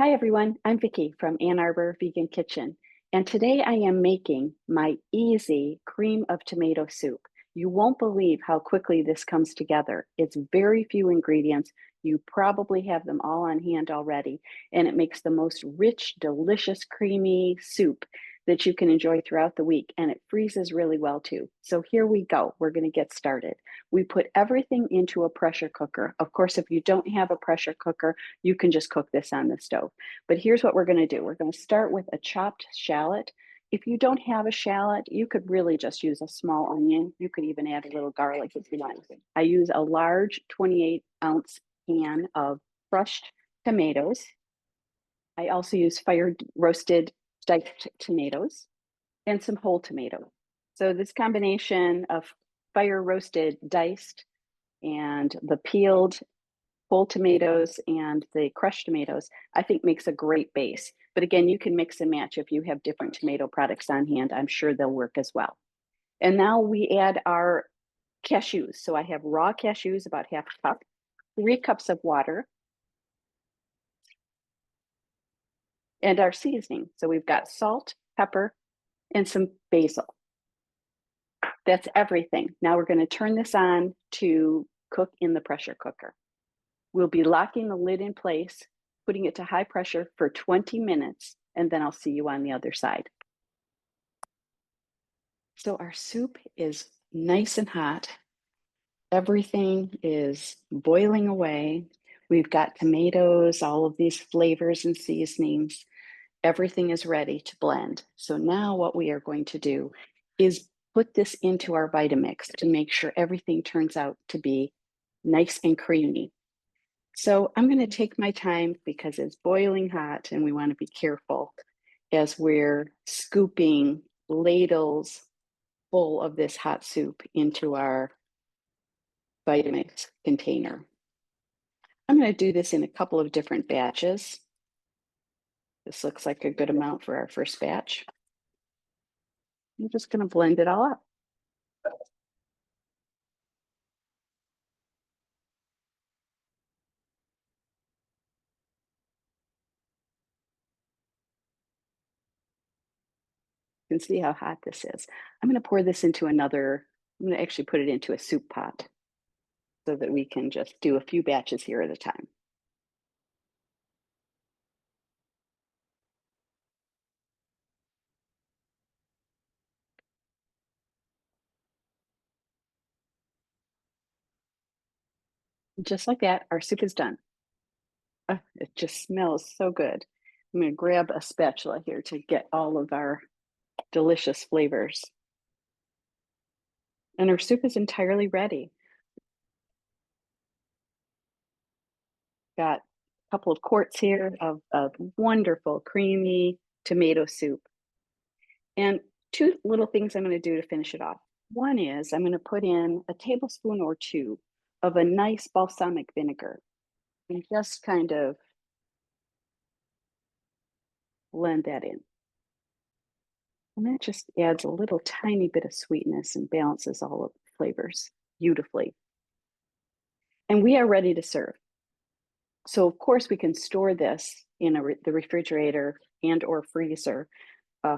Hi everyone, I'm Vicki from Ann Arbor Vegan Kitchen, and today I am making my easy cream of tomato soup. You won't believe how quickly this comes together. It's very few ingredients. You probably have them all on hand already, and it makes the most rich, delicious, creamy soup that you can enjoy throughout the week, and it freezes really well too. So here we go. We're going to get started. We put everything into a pressure cooker. Of course, if you don't have a pressure cooker, you can just cook this on the stove. But here's what we're going to do. We're going to start with a chopped shallot. If you don't have a shallot, you could really just use a small onion. You could even add a little garlic if you want. I use a large 28-ounce can of crushed tomatoes. I also use fire roasted diced tomatoes and some whole tomatoes. So this combination of fire roasted diced and the peeled whole tomatoes and the crushed tomatoes, I think makes a great base. But again, you can mix and match if you have different tomato products on hand. I'm sure they'll work as well. And now we add our cashews. So I have raw cashews, about half a cup, 3 cups of water, and our seasoning. So we've got salt, pepper, and some basil. That's everything. Now we're going to turn this on to cook in the pressure cooker. We'll be locking the lid in place, putting it to high pressure for 20 minutes, and then I'll see you on the other side. So our soup is nice and hot. Everything is boiling away. We've got tomatoes, all of these flavors and seasonings. Everything is ready to blend. So now what we are going to do is put this into our Vitamix to make sure everything turns out to be nice and creamy. So I'm going to take my time because it's boiling hot and we want to be careful as we're scooping ladles full of this hot soup into our Vitamix container. I'm going to do this in a couple of different batches. This looks like a good amount for our first batch. I'm just going to blend it all up. You can see how hot this is. I'm going to pour this into I'm going to actually put it into a soup pot so that we can just do a few batches here at a time. Just like that, our soup is done. It just smells so good. I'm going to grab a spatula here to get all of our delicious flavors. And our soup is entirely ready. Got a couple of quarts here of wonderful, creamy tomato soup. And 2 little things I'm going to do to finish it off. One is I'm going to put in a tablespoon or 2 of a nice balsamic vinegar and just kind of blend that in. And that just adds a little tiny bit of sweetness and balances all of the flavors beautifully. And we are ready to serve. So of course we can store this in the refrigerator and or freezer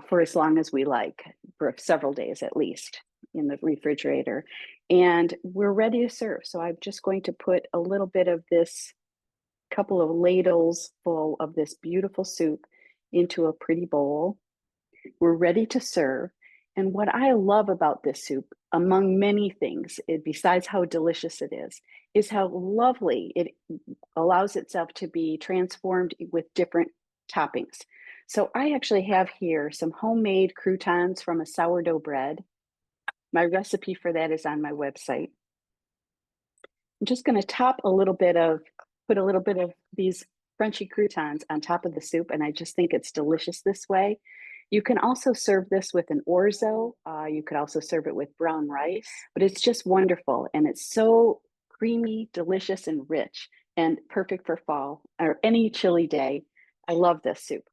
for as long as we like, for several days at least in the refrigerator. And we're ready to serve. So I'm just going to put a little bit of this, couple of ladles full of this beautiful soup into a pretty bowl. We're ready to serve. And what I love about this soup, among many things, besides how delicious it is how lovely it allows itself to be transformed with different toppings. So I actually have here some homemade croutons from a sourdough bread. My recipe for that is on my website. I'm just going to put a little bit of these crunchy croutons on top of the soup, and I just think it's delicious this way. You can also serve this with an orzo. You could also serve it with brown rice, but it's just wonderful. And it's so creamy, delicious, and rich, and perfect for fall or any chilly day. I love this soup.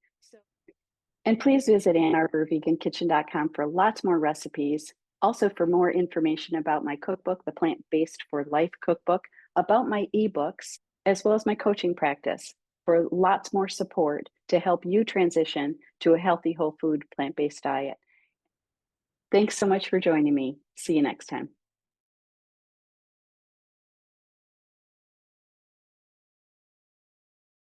And please visit AnnArborVeganKitchen.com for lots more recipes. Also for more information about my cookbook, the Plant-Based for Life cookbook, about my ebooks, as well as my coaching practice. for lots more support to help you transition to a healthy, whole food, plant-based diet. Thanks so much for joining me. See you next time.